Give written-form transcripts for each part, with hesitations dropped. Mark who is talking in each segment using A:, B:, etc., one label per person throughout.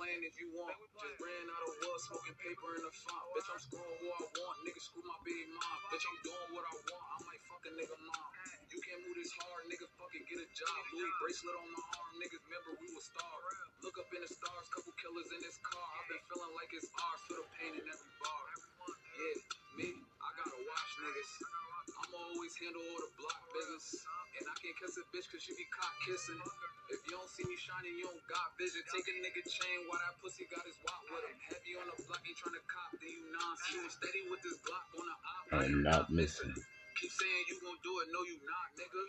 A: playing if you want. Just ran out of wood, smoking paper in the font. Bitch, I'm screwing who I want. Nigga, screw my baby mom. Bitch, I'm doing what I want. I might fuck a nigga mom. You can't move this hard, nigga. Fucking get a job. Louis bracelet on my arm, niggas. Remember we was stars. Look up in the stars, couple killers in this car. I've been feeling like it's ours. Feel the pain in every bar. Yeah, me, I gotta watch niggas. I'ma always handle all the block business. And I can't kiss a bitch cause she be caught kissing. If you don't see me shining, you don't got vision. Take a nigga chain while that pussy got his walk with him. Heavy on the block, ain't tryna cop, then you non-shooting. Steady with this Glock on the op.
B: I'm not missing.
A: Keep saying you gon' do it, no you not, nigga.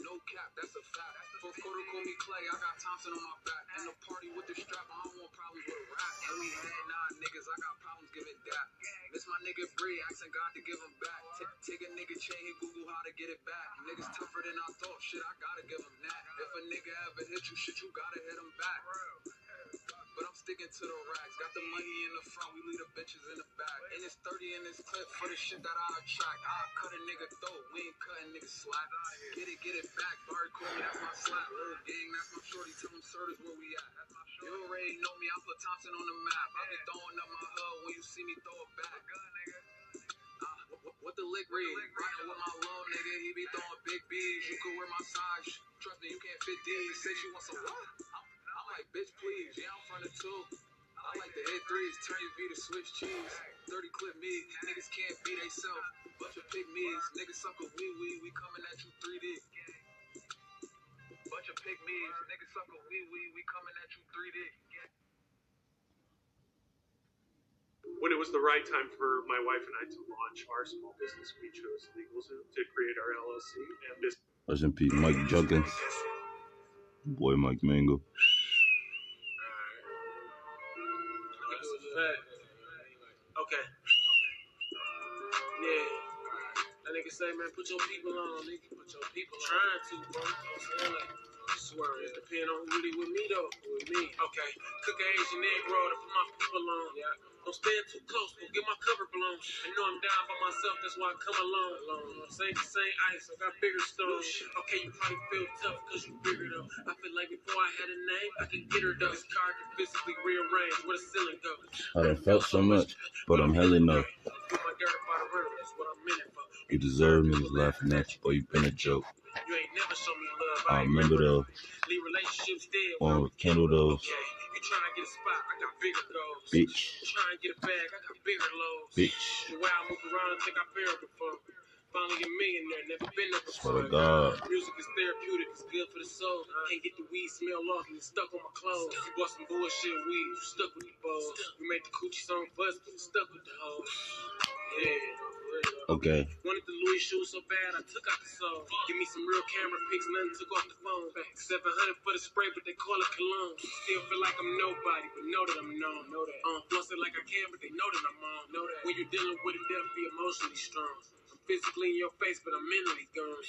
A: No cap, that's a fact. Fourth quarter, call me Clay, I got Thompson on my back. And the party with the strap, I don't want problems with a rap. And we had niggas, I got problems giving that. Miss my nigga Bree, asking God to give him back. Take a nigga chain, he Google how to get it back. Niggas tougher than I thought, shit, I gotta give him that. If a nigga ever hit you, shit, you gotta hit him back. But I'm sticking to the racks. Got the money in the front, we leave the bitches in the back. And it's 30 in this clip for the shit that I attract. I cut a nigga throat, we ain't cutting niggas slack. Get it back. Bird call me, that's my slap. Little gang, that's my shorty. Tell them sir, is where we at. You already know me, I put Thompson on the map. I be throwing up my hood when you see me throw it back. What the lick read? Riding with my little nigga, he be throwing big B's. You could wear my size, trust me, you can't fit these. Say she wants some what? I'm like, bitch, please. Yeah, I'm front of two. I like the hit threes, turn your V to Swiss cheese. 30 clip me, niggas can't be they self. Bunch of pick me's, niggas suck a wee-wee, we coming at you 3D. Bunch of pick me's, niggas suck a wee-wee, we coming at you 3D.
C: When it was the right time for my wife and I to launch our small business, we chose LegalZoom to create our LLC and business.
B: Rest in peace, Mike Junkins. Boy, Mike Mango.
D: Okay. Yeah. That nigga say, man, put your people on, nigga. Put your people on. Trying to, bro. I swear, it depends on who really with me, though. With me. Okay. Cook an Asian egg roll to put my people on. Yeah. Don't stand too close, don't get my cover blown. I know I'm down by myself, that's why I come alone. Same ice, I got bigger stones. Okay, you probably feel tough cause you bigger though. I feel like before I had a name, I could get her though. This car can physically rearrange where the ceiling goes.
B: I done felt so much, but I'm hell enough. You deserve niggas laughing at you, boy, you been a joke.
D: You ain't never show me love.
B: I remember though.
D: Leave relationships dead.
B: On Kendall those.
D: You trying to get a spot, I got bigger goals.
B: Bitch.
D: You trying to get a bag, I got bigger loads.
B: Bitch.
D: The way I move around, I think I buried before. Finally a millionaire, never been there before.
B: Swear to God.
D: Music is therapeutic, it's good for the soul. Can't get the weed smell off and it's stuck on my clothes. You bought some bullshit weed, you stuck with the balls. You made the coochie song buzz, but you stuck with the hoes. Yeah.
B: Okay.
D: Wanted the Louis shoes so bad, I took out the soul. Give me some real camera pics, nothing took off the phone. 700 for the spray, but they call it cologne. Still feel like I'm nobody, but know that I'm known. Know that. Floss it like I can, but they know that I'm on. Know that. When you're dealing with it, they'll be emotionally strong. I'm physically in your face, but I'm mentally gone.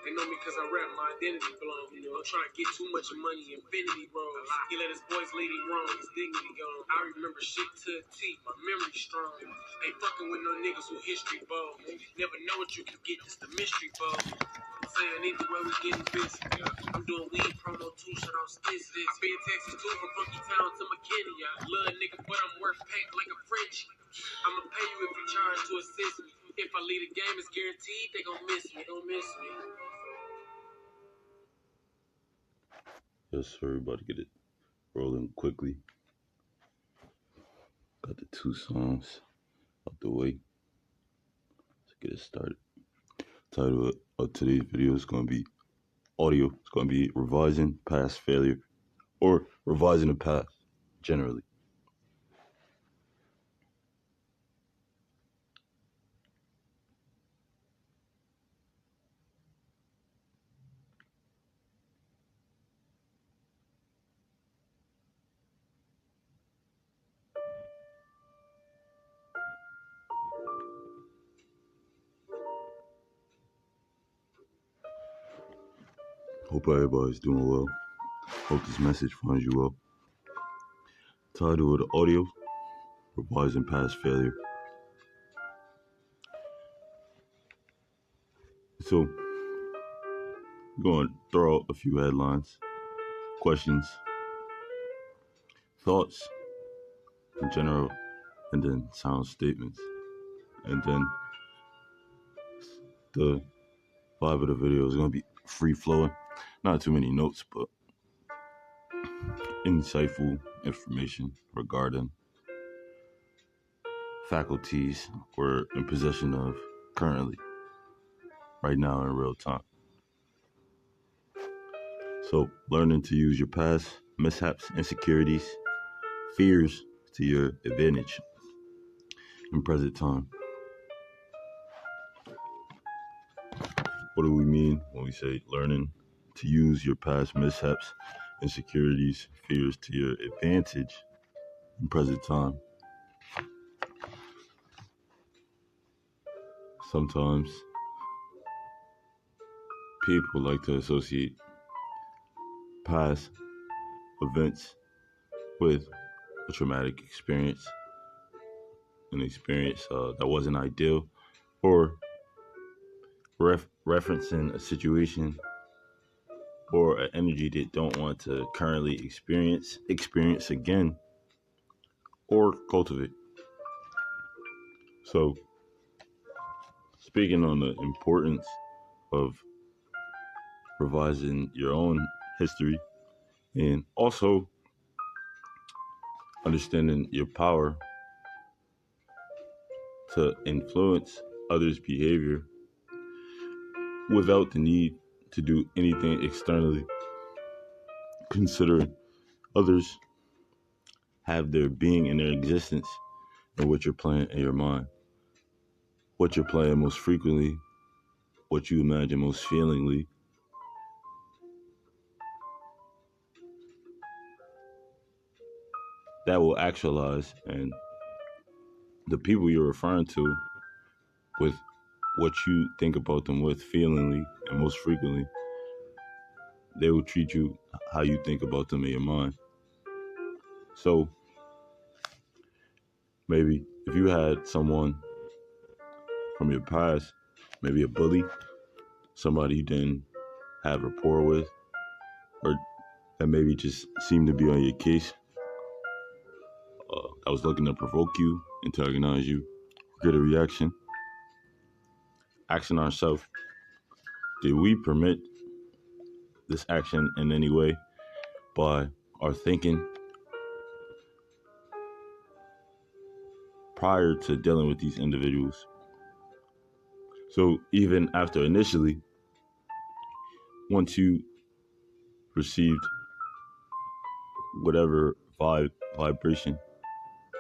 D: They know me cause I rap, my identity blown. You know, I'm trying to get too much money, infinity rolls. He let his boys lead him wrong, his dignity gone. I remember shit to a T, my memory strong. Ain't fucking with no niggas who history bold. Never know what you can get, it's the mystery bold. I'm saying either way we getting busy. I'm doing weed promo too, shout out Stiz. I be in Texas too, from Funky Town to McKinney. I love a nigga, but I'm worth paying like a Frenchie. I'ma pay you if you trying to assist me. If I leave the game, it's guaranteed they gon' miss me. Don't miss me.
B: Yes, sir, everybody get it rolling quickly. Got the 2 songs out the way. Let's get it started. Title of today's video is going to be audio. It's going to be revising past failure or revising the past generally. Hope everybody's doing well. Hope this message finds you well. Title of the audio, revising past failure. So, we're going to throw out a few headlines, questions. thoughts in general, and then sound statements. And then the vibe of the video is going to be free flowing. Not too many notes, but insightful information regarding faculties we're in possession of currently, right now in real time. So, learning to use your past mishaps, insecurities, fears to your advantage in present time. What do we mean when we say learning to use your past mishaps, insecurities, fears to your advantage in present time? Sometimes people like to associate past events with a traumatic experience, an experience that wasn't ideal, or referencing a situation or an energy they don't want to currently experience again, or cultivate. So, speaking on the importance of revising your own history and also understanding your power to influence others' behavior without the need to do anything externally, considering others have their being and their existence in what you're playing in your mind, what you're playing most frequently, what you imagine most feelingly. That will actualize, and the people you're referring to with what you think about them with feelingly and most frequently, they will treat you how you think about them in your mind. So maybe if you had someone from your past, maybe a bully, somebody you didn't have rapport with, or that maybe just seemed to be on your case, that was looking to provoke you, antagonize you, get a reaction, asking ourselves, did we permit this action in any way by our thinking prior to dealing with these individuals? So even after initially, once you received whatever vibration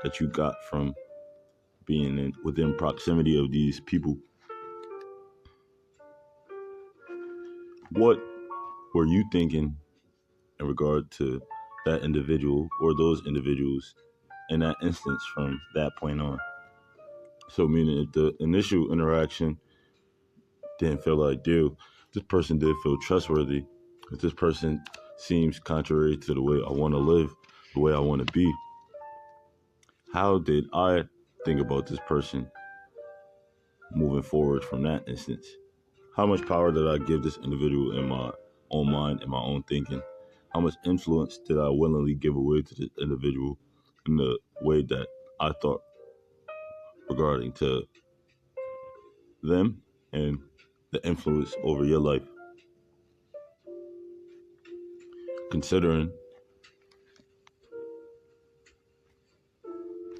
B: that you got from being within proximity of these people, what were you thinking in regard to that individual or those individuals in that instance from that point on? So meaning if the initial interaction didn't feel ideal, this person did feel trustworthy, if this person seems contrary to the way I want to live, the way I want to be, how did I think about this person moving forward from that instance? How much power did I give this individual in my own mind, in my own thinking? How much influence did I willingly give away to this individual in the way that I thought regarding to them and the influence over your life? Considering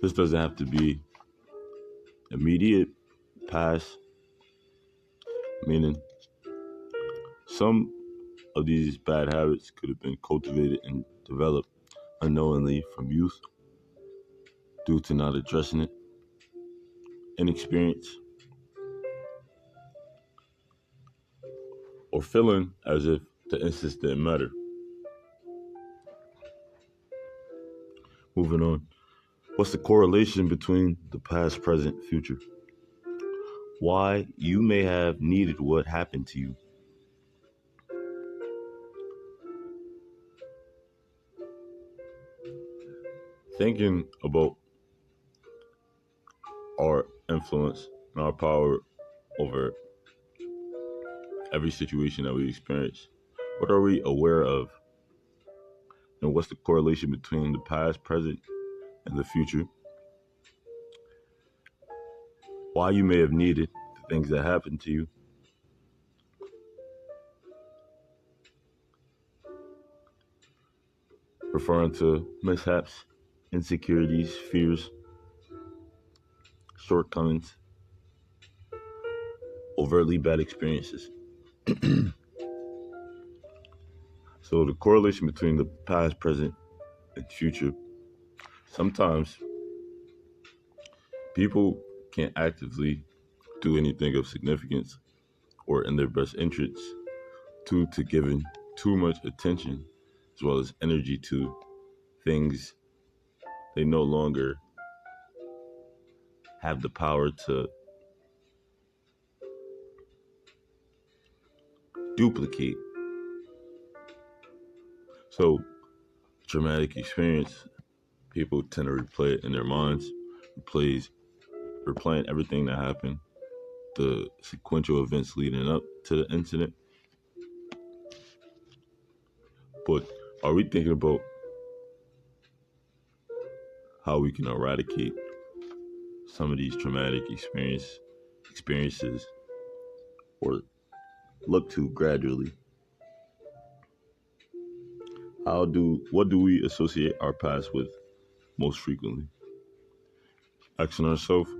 B: this doesn't have to be immediate past, meaning some of these bad habits could have been cultivated and developed unknowingly from youth due to not addressing it, inexperience, or feeling as if the instance didn't matter. Moving on. What's the correlation between the past, present, future? Why you may have needed what happened to you. Thinking about our influence and our power over every situation that we experience. What are we aware of and what's the correlation between the past, present, and the future. Why you may have needed the things that happened to you. Referring to mishaps, insecurities, fears, shortcomings, overtly bad experiences. So the correlation between the past, present, and future. Sometimes people can't actively do anything of significance or in their best interests due to giving too much attention as well as energy to things they no longer have the power to duplicate. So, traumatic experience, people tend to replay it in their minds, replaying everything that happened, the sequential events leading up to the incident. But are we thinking about how we can eradicate some of these traumatic experiences or look to gradually? What do we associate our past with most frequently? Asking ourselves,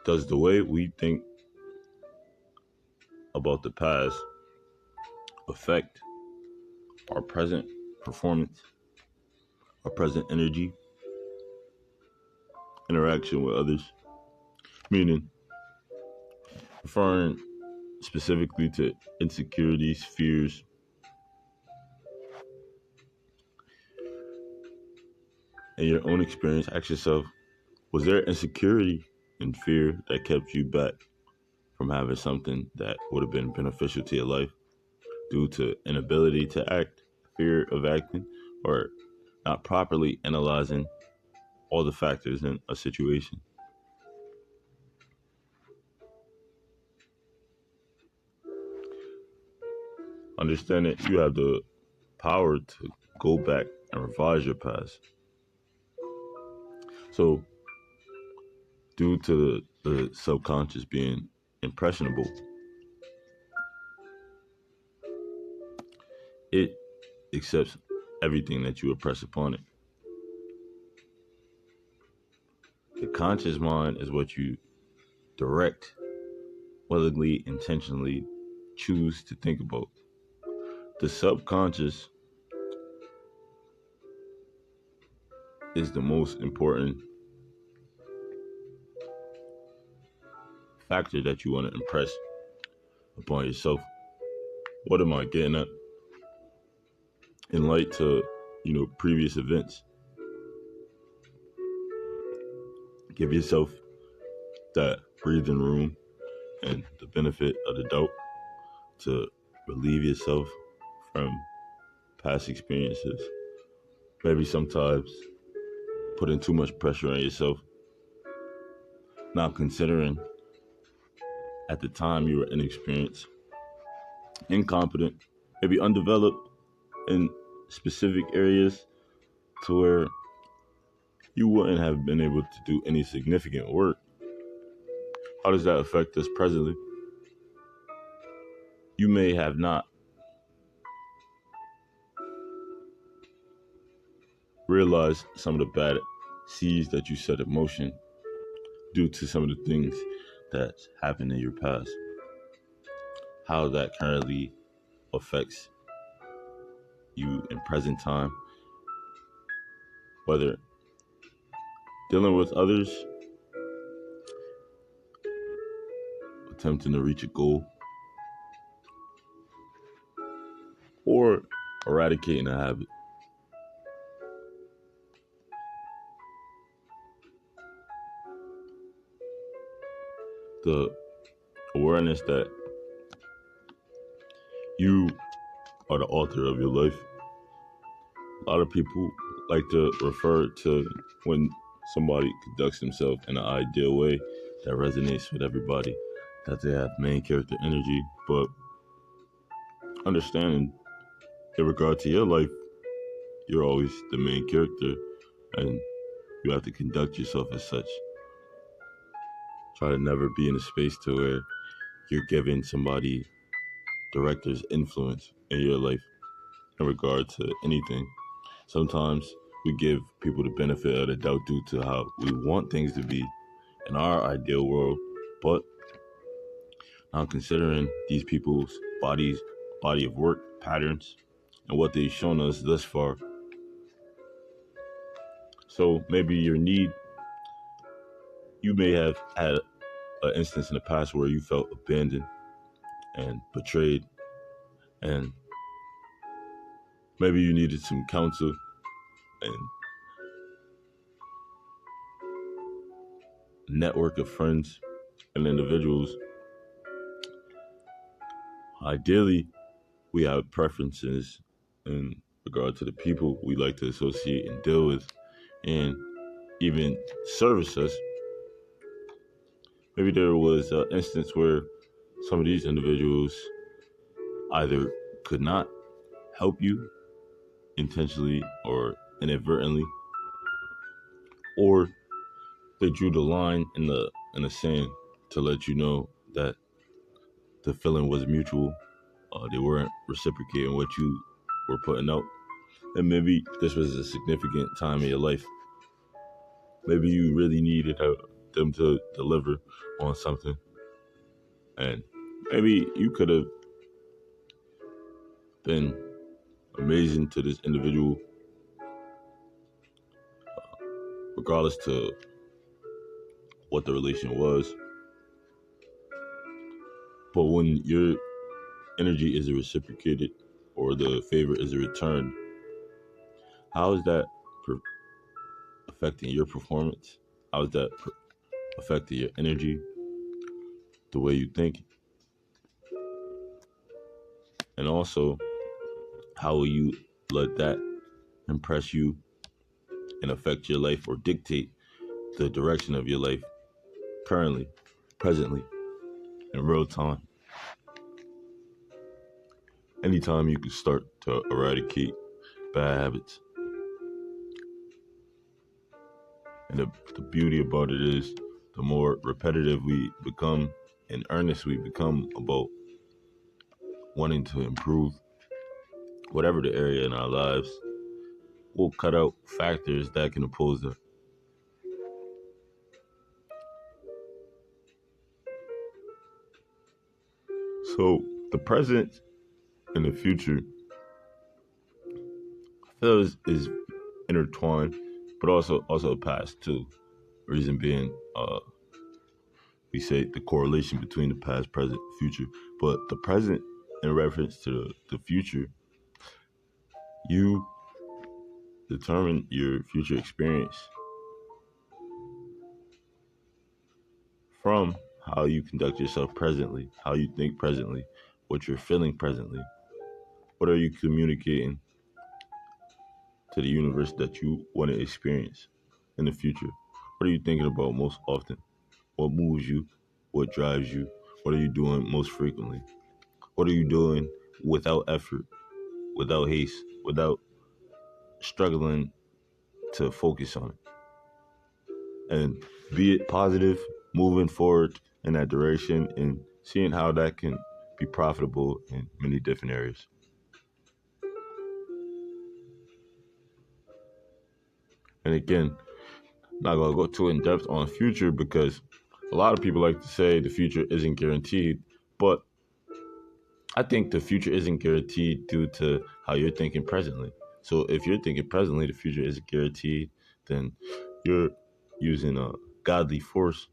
B: does the way we think about the past affect our present performance, our present energy, interaction with others? Meaning, referring specifically to insecurities, fears, in your own experience, ask yourself, was there insecurity and fear that kept you back from having something that would have been beneficial to your life due to inability to act, fear of acting, or not properly analyzing all the factors in a situation? Understand that you have the power to go back and revise your past. So, due to the subconscious being impressionable, it accepts everything that you impress upon it. The conscious mind is what you direct, willingly, intentionally choose to think about. The subconscious is the most important factor that you want to impress upon yourself. What am I getting at? In light to, previous events, give yourself that breathing room and the benefit of the doubt to relieve yourself from past experiences. Maybe sometimes putting too much pressure on yourself, not considering at the time you were inexperienced, incompetent, maybe undeveloped in specific areas to where you wouldn't have been able to do any significant work. How does that affect us presently? You may have not realized some of the bad seeds that you set in motion due to some of the things that happened in your past. How that currently affects you in present time, whether dealing with others, attempting to reach a goal, or eradicating a habit. The awareness that you are the author of your life. A lot of people like to refer to when somebody conducts themselves in an ideal way that resonates with everybody, that they have main character energy. But understanding in regard to your life, you're always the main character, and you have to conduct yourself as such. Try to never be in a space to where you're giving somebody director's influence in your life in regard to anything. Sometimes we give people the benefit of the doubt due to how we want things to be in our ideal world, but now considering these people's body of work patterns and what they've shown us thus far. So maybe you may have had an instance in the past where you felt abandoned and betrayed, and maybe you needed some counsel and a network of friends and individuals. Ideally, we have preferences in regard to the people we like to associate and deal with and even service us. Maybe there was an instance where some of these individuals either could not help you intentionally or inadvertently, or they drew the line in the sand to let you know that the feeling was mutual. They weren't reciprocating what you were putting out, and maybe this was a significant time in your life. Maybe you really needed them to deliver on something, and maybe you could have been amazing to this individual, regardless to what the relation was. But when your energy is reciprocated or the favor is returned, how is that affecting your performance? How is that affecting your energy, the way you think? And also, how will you let that impress you and affect your life or dictate the direction of your life currently, presently, in real time? Anytime you can start to eradicate bad habits. And the beauty about it is the more repetitive we become and earnest we become about wanting to improve whatever the area in our lives, we'll cut out factors that can oppose that. So the present and the future, I feel is intertwined, but also the past too. Reason being, we say the correlation between the past, present, future, but the present in reference to the future, you determine your future experience from how you conduct yourself presently, how you think presently, what you're feeling presently. What are you communicating to the universe that you want to experience in the future? What are you thinking about most often? What moves you? What drives you? What are you doing most frequently? What are you doing without effort, without haste, without struggling to focus on it? And be it positive, moving forward in that direction and seeing how that can be profitable in many different areas. And again, not gonna go too in depth on future because a lot of people like to say the future isn't guaranteed, but I think the future isn't guaranteed due to how you're thinking presently. So if you're thinking presently the future isn't guaranteed, then you're using a godly force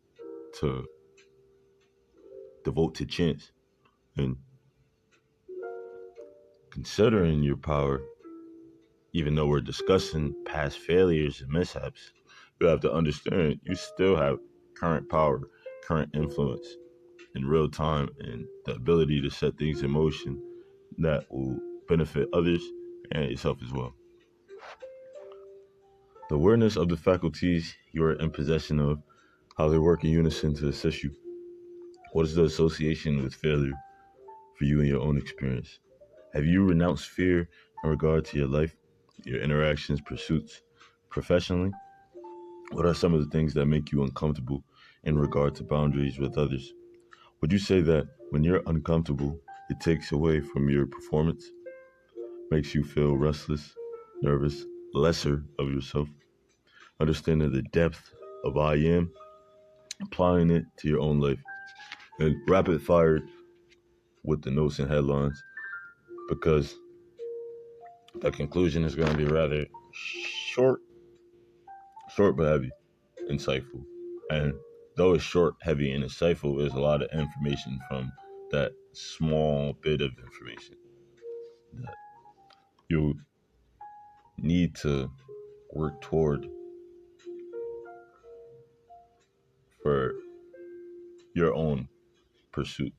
B: to devote to chance. And considering your power, even though we're discussing past failures and mishaps, you have to understand you still have current power, current influence in real time, and the ability to set things in motion that will benefit others and yourself as well. The awareness of the faculties you are in possession of, how they work in unison to assist you. What is the association with failure for you in your own experience? Have you renounced fear in regard to your life? your interactions, pursuits, professionally? What are some of the things that make you uncomfortable in regard to boundaries with others? Would you say that when you're uncomfortable, it takes away from your performance, makes you feel restless, nervous, lesser of yourself, understanding the depth of I am, applying it to your own life, and rapid fire with the notes and headlines because the conclusion is going to be rather short, short but heavy, insightful. And though it's short, heavy, and insightful, there's a lot of information from that small bit of information that you need to work toward for your own pursuit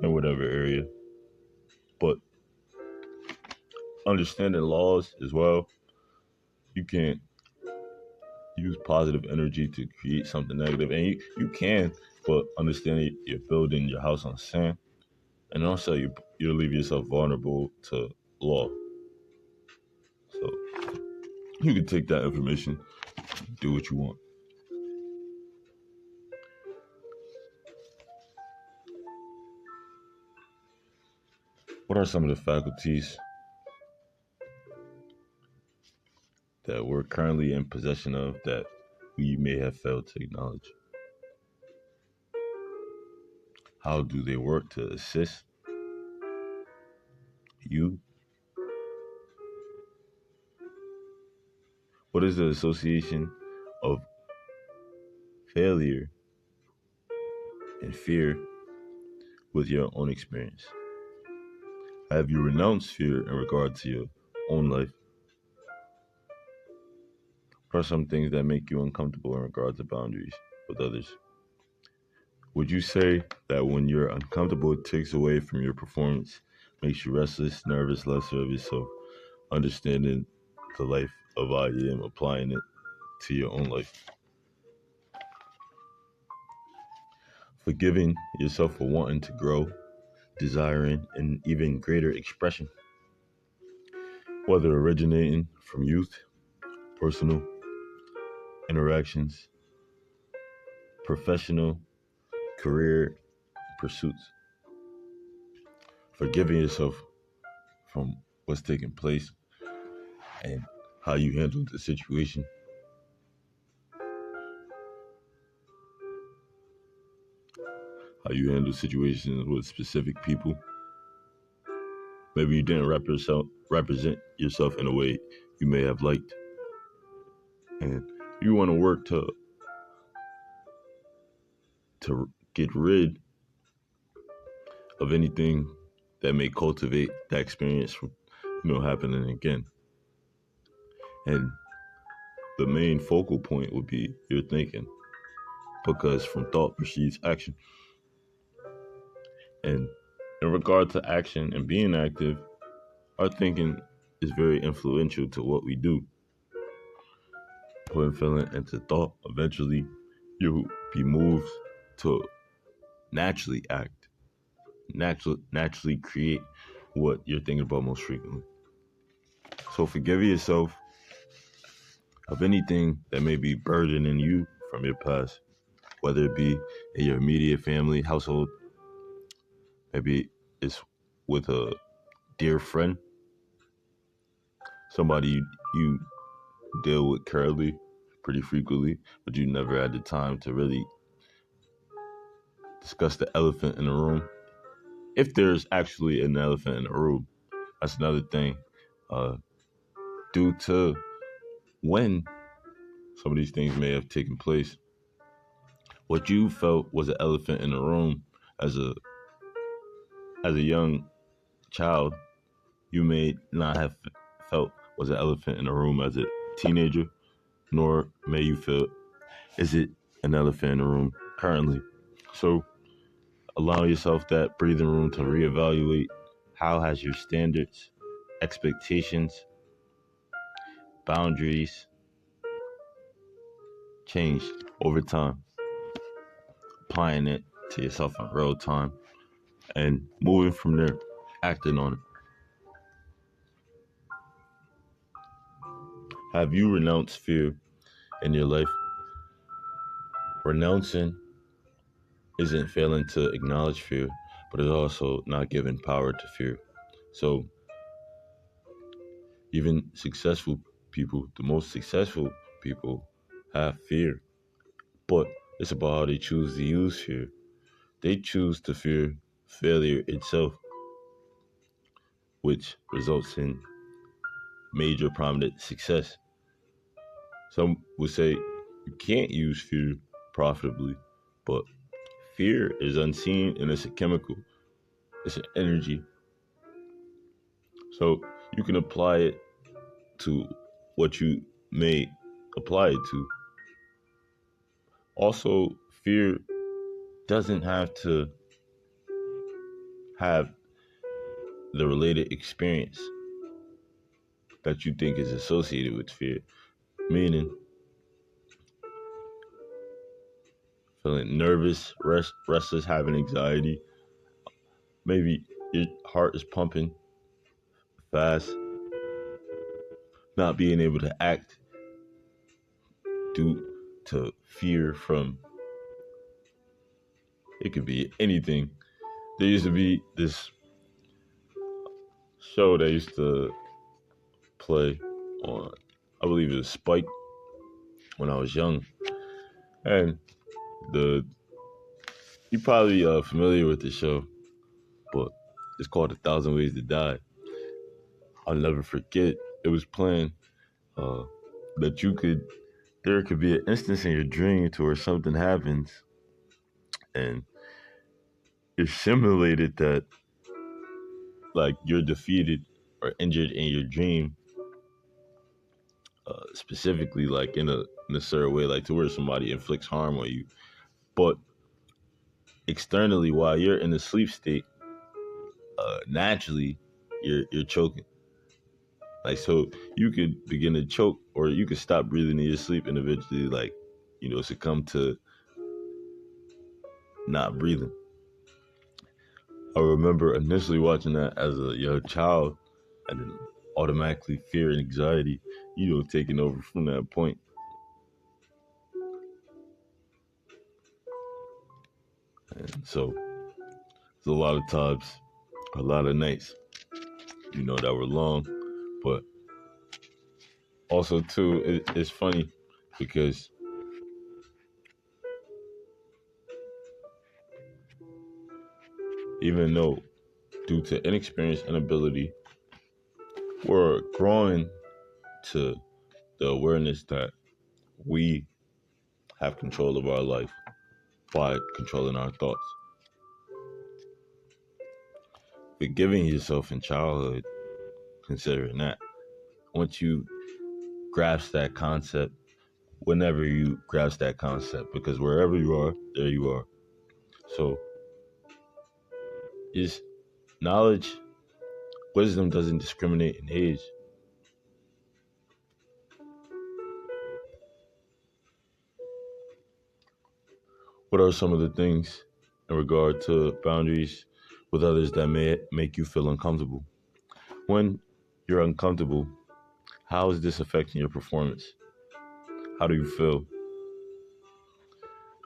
B: in whatever area. But understanding laws as well, you can't use positive energy to create something negative. And you can, but understanding you're building your house on sand. And also you leave yourself vulnerable to law. So you can take that information, do what you want. What are some of the faculties that we're currently in possession of that we may have failed to acknowledge? How do they work to assist you? What is the association of failure and fear with your own experience? Have you renounced fear in regard to your own life? What are some things that make you uncomfortable in regard to boundaries with others? Would you say that when you're uncomfortable, it takes away from your performance, makes you restless, nervous, lesser of yourself, understanding the life of I am, applying it to your own life? Forgiving yourself for wanting to grow, desiring an even greater expression, whether originating from youth, personal interactions, professional, career pursuits. Forgiving yourself from what's taking place and how you handled the situation. How you handle situations with specific people. Maybe you didn't represent yourself in a way you may have liked. And you want to work to get rid of anything that may cultivate that experience from happening again. And the main focal point would be your thinking, because from thought proceeds action. And in regard to action and being active, our thinking is very influential to what we do. Putting feeling into thought, eventually you'll be moved to naturally act, naturally create what you're thinking about most frequently. So forgive yourself of anything that may be burdening you from your past, whether it be in your immediate family, household, maybe it's with a dear friend, somebody you deal with currently pretty frequently, but you never had the time to really discuss the elephant in the room. If there's actually an elephant in the room, that's another thing. Due to when some of these things may have taken place, what you felt was an elephant in the room as a young child, you may not have felt was an elephant in the room as a teenager, nor may you feel is it an elephant in the room currently. So allow yourself that breathing room to reevaluate how has your standards, expectations, boundaries changed over time, applying it to yourself in real time and moving from there, acting on it. Have you renounced fear in your life? Renouncing isn't failing to acknowledge fear, but it's also not giving power to fear. So even successful people, the most successful people, have fear, but it's about how they choose to use fear. They choose to fear failure itself, which results in major prominent success. Some would say you can't use fear profitably, but fear is unseen and it's a chemical, it's an energy. So you can apply it to what you may apply it to. Also, fear doesn't have to have the related experience that you think is associated with fear, meaning feeling nervous, restless, having anxiety. Maybe your heart is pumping fast, not being able to act due to fear from, it could be anything. There used to be this show that used to play on, I believe it was Spike when I was young. And the you probably familiar with the show, but it's called 1,000 Ways to Die. I'll never forget. It was playing uh, that there could be an instance in your dream to where something happens, and it's simulated that like you're defeated or injured in your dream, specifically like in a certain way, like to where somebody inflicts harm on you, but externally while you're in the sleep state, naturally you're choking. Like so, you could begin to choke, or you could stop breathing in your sleep, and eventually, like succumb to not breathing. I remember initially watching that as a young child, and then automatically fear and anxiety, taking over from that point. And so, there's a lot of times, a lot of nights, that were long, but also too, it's funny because even though due to inexperience and ability, we're growing to the awareness that we have control of our life by controlling our thoughts. Forgiving yourself in childhood, considering that. Once you grasp that concept, whenever you grasp that concept, because wherever you are, there you are. So, is knowledge, wisdom doesn't discriminate in age. What are some of the things in regard to boundaries with others that may make you feel uncomfortable? When you're uncomfortable, how is this affecting your performance? How do you feel?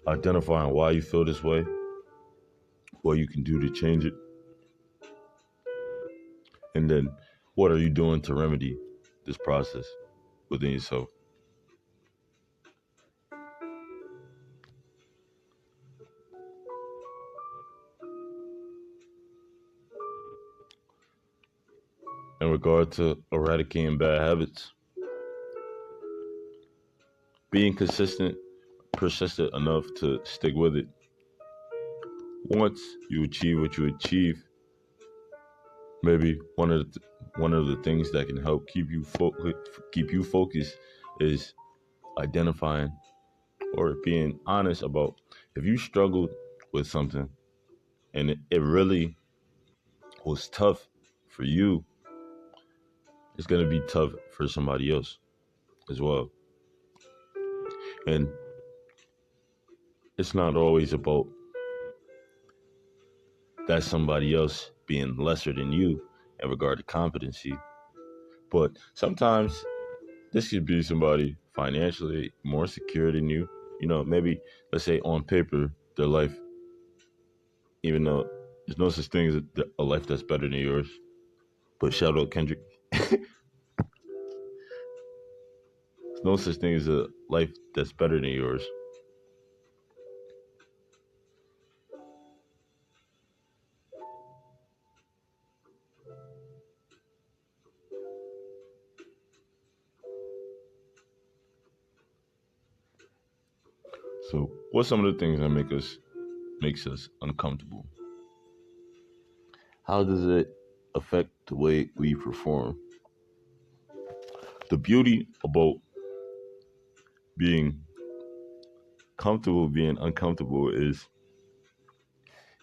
B: Identifying why you feel this way, what you can do to change it, and then what are you doing to remedy this process within yourself? In regard to eradicating bad habits, being persistent enough to stick with it. Once you achieve what you achieve, maybe one of the things that can help keep you focused is identifying or being honest about if you struggled with something and it really was tough for you, it's going to be tough for somebody else as well. And it's not always about that somebody else being lesser than you in regard to competency, but sometimes this could be somebody financially more secure than you. You know, maybe let's say on paper their life, even though there's no such thing as a life that's better than yours. But shout out Kendrick. There's no such thing as a life that's better than yours. So, what's some of the things that makes us uncomfortable? How does it affect the way we perform? The beauty about being comfortable being uncomfortable is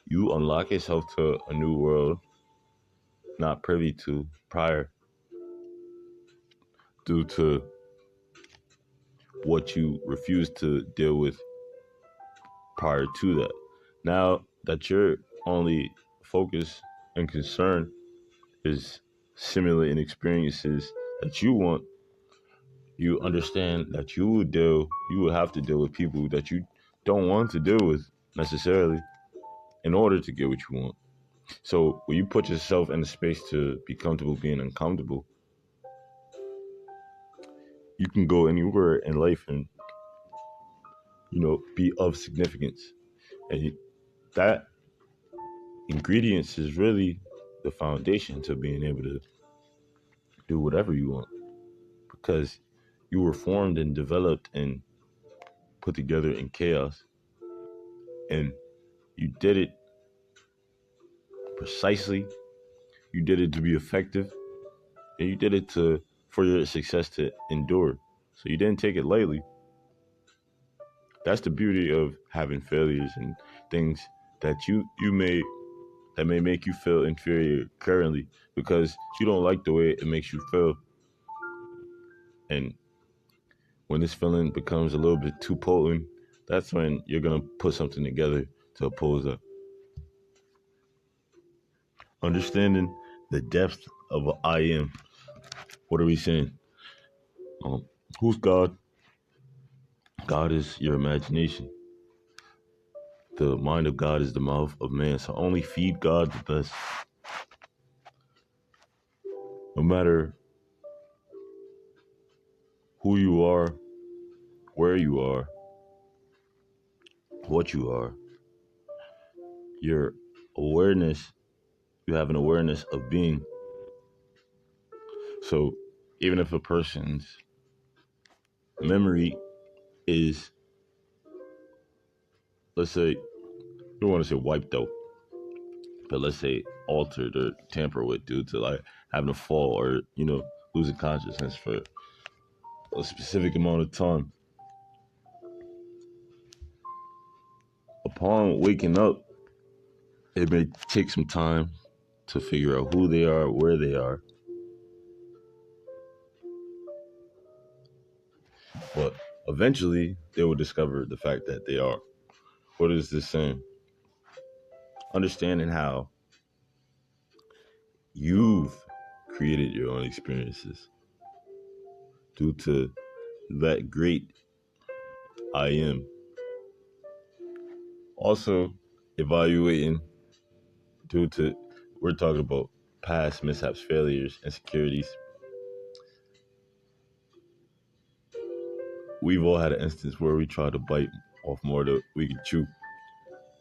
B: you unlock yourself to a new world not privy to prior due to what you refuse to deal with prior to that. Now that your only focus and concern is simulating experiences that you want, you understand that you will have to deal with people that you don't want to deal with necessarily in order to get what you want. So when you put yourself in a space to be comfortable being uncomfortable, you can go anywhere in life and be of significance. And that ingredients is really the foundation to being able to do whatever you want because you were formed and developed and put together in chaos, and you did it precisely. You did it to be effective, and you did it to for your success to endure. So you didn't take it lightly. That's the beauty of having failures and things that you may that may make you feel inferior currently because you don't like the way it makes you feel. And when this feeling becomes a little bit too potent, that's when you're gonna put something together to oppose that. Understanding the depth of a I am. What are we saying? Um, who's God? God is your imagination. The mind of God is the mouth of man. So only feed God the best. No matter who you are, where you are, what you are, your awareness, you have an awareness of being. So even if a person's memory is, let's say, you don't want to say wiped out, but let's say altered or tampered with due to like having a fall or, losing consciousness for a specific amount of time. Upon waking up, it may take some time to figure out who they are, where they are. But eventually, they will discover the fact that they are. What is this saying? Understanding how you've created your own experiences due to that great I am. Also, evaluating due to, we're talking about past mishaps, failures, insecurities. We've all had an instance where we tried to bite off more than we could chew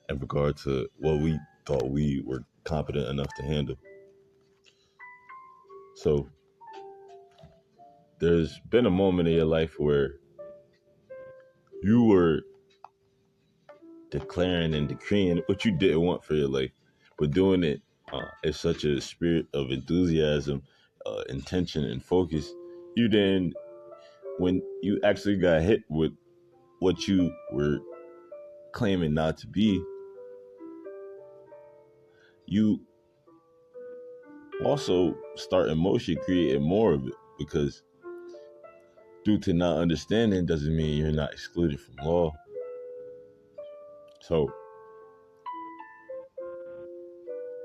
B: in regard to what we thought we were competent enough to handle. So there's been a moment in your life where you were declaring and decreeing what you didn't want for your life, but doing it in such a spirit of enthusiasm, intention, and focus. You then, when you actually got hit with what you were claiming not to be, you also start in motion creating more of it because due to not understanding doesn't mean you're not excluded from law. So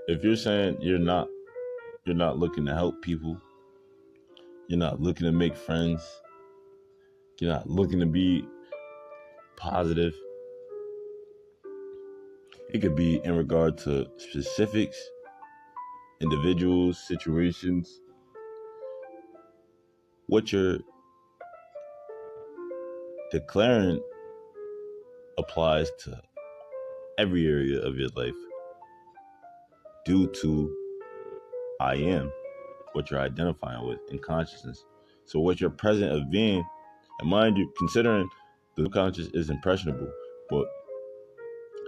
B: if you're saying you're not looking to help people, you're not looking to make friends, You're not looking to be positive. It could be in regard to specifics, individuals, situations. What you're declaring applies to every area of your life due to I am, what you're identifying with in consciousness. So what you're present of being, and mind you, considering the conscious is impressionable, but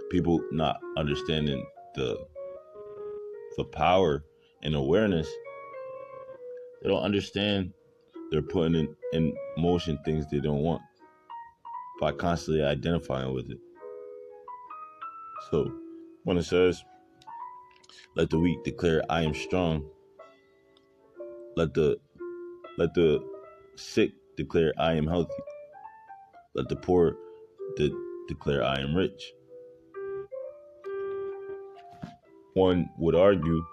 B: people not understanding the power and awareness, they don't understand they're putting in motion things they don't want by constantly identifying with it. So when it says, let the weak declare I am strong, let the sick declare I am healthy, let the poor declare I am rich. One would argue,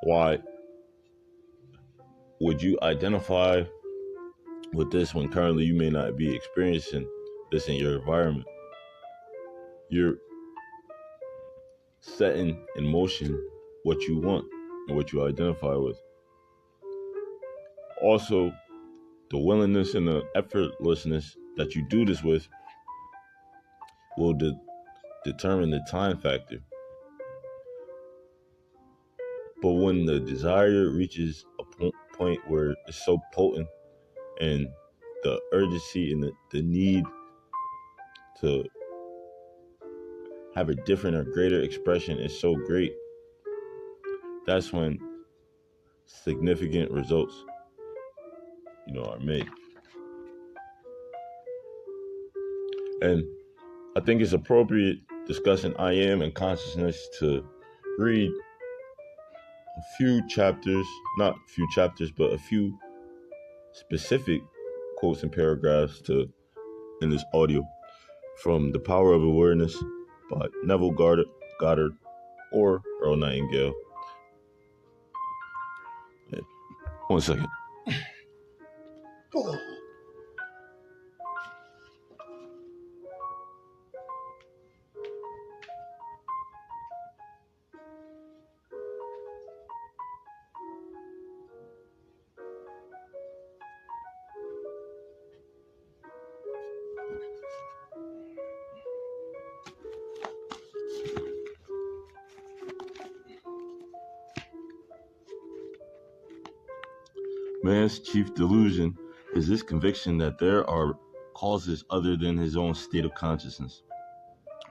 B: why would you identify with this when currently you may not be experiencing this in your environment? You're setting in motion what you want and what you identify with. Also, the willingness and the effortlessness that you do this with will determine the time factor. But when the desire reaches a point where it's so potent and the urgency and the need to have a different or greater expression is so great, that's when significant results, are made. And I think it's appropriate discussing I am and consciousness to read a few chapters, not a few chapters, but a few specific quotes and paragraphs in this audio from The Power of Awareness by Neville Goddard or Earl Nightingale. Yeah. 1 second. Man's chief delusion is this conviction that there are causes other than his own state of consciousness.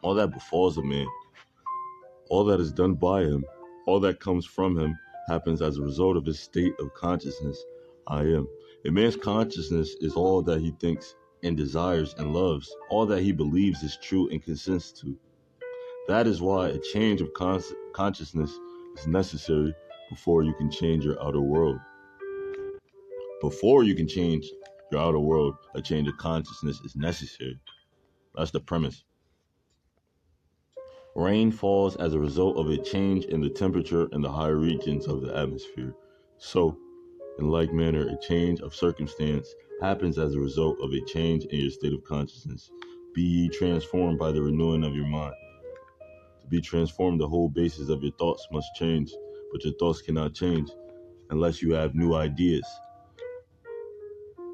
B: All that befalls a man, all that is done by him, all that comes from him happens as a result of his state of consciousness, I am. A man's consciousness is all that he thinks and desires and loves, all that he believes is true and consents to. That is why a change of consciousness is necessary before you can change your outer world. Before you can change your outer world, a change of consciousness is necessary. That's the premise. Rain falls as a result of a change in the temperature in the higher regions of the atmosphere. So, in like manner, a change of circumstance happens as a result of a change in your state of consciousness. Be ye transformed by the renewing of your mind. To be transformed, the whole basis of your thoughts must change, but your thoughts cannot change unless you have new ideas.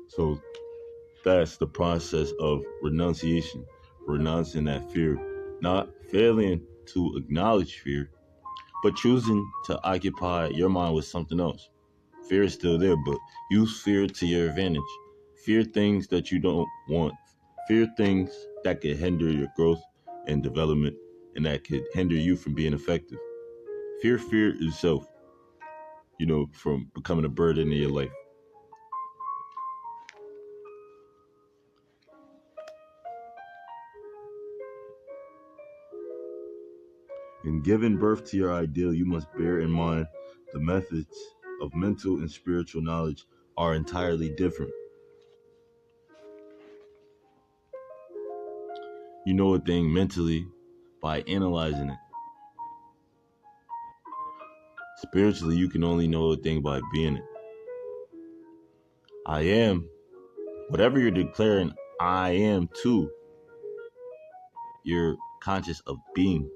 B: So that's the process of renunciation, renouncing that fear, not failing to acknowledge fear, but choosing to occupy your mind with something else. Fear is still there, but use fear to your advantage. Fear things that you don't want. Fear things that could hinder your growth and development and that could hinder you from being effective. Fear yourself, from becoming a burden in your life. In giving birth to your ideal, you must bear in mind the methods of mental and spiritual knowledge are entirely different. You know a thing mentally by analyzing it. Spiritually, you can only know a thing by being it. I am whatever you're declaring I am to, you're conscious of being,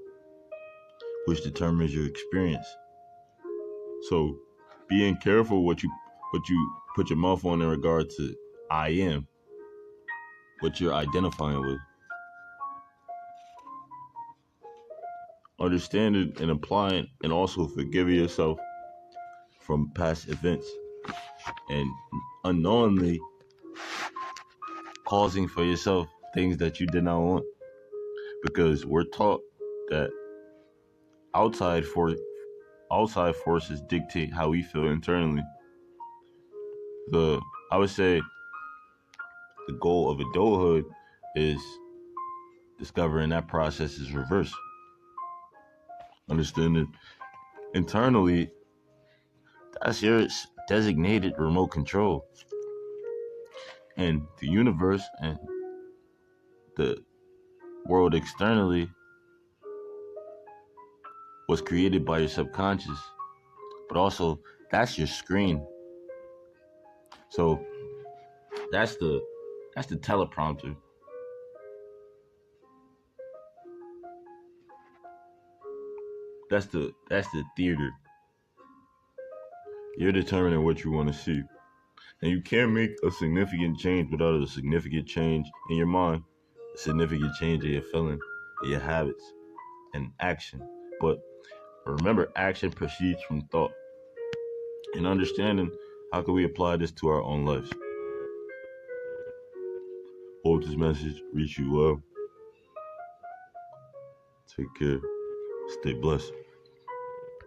B: which determines your experience. So being careful what you put your mouth on in regard to I am, what you're identifying with. Understand it and apply it, and also forgive yourself from past events and unknowingly causing for yourself things that you did not want, because we're taught that outside forces dictate how we feel internally. I would say the goal of adulthood is discovering that process is reversed. Understanding internally, that's your designated remote control. And the universe and the world externally was created by your subconscious. But also, that's your screen. So that's the teleprompter. That's the theater. You're determining what you want to see. And you can't make a significant change without a significant change in your mind, a significant change in your feeling, in your habits, and action. But remember, action proceeds from thought. And understanding, how can we apply this to our own lives? Hope this message reach you well. Take care. Stay blessed.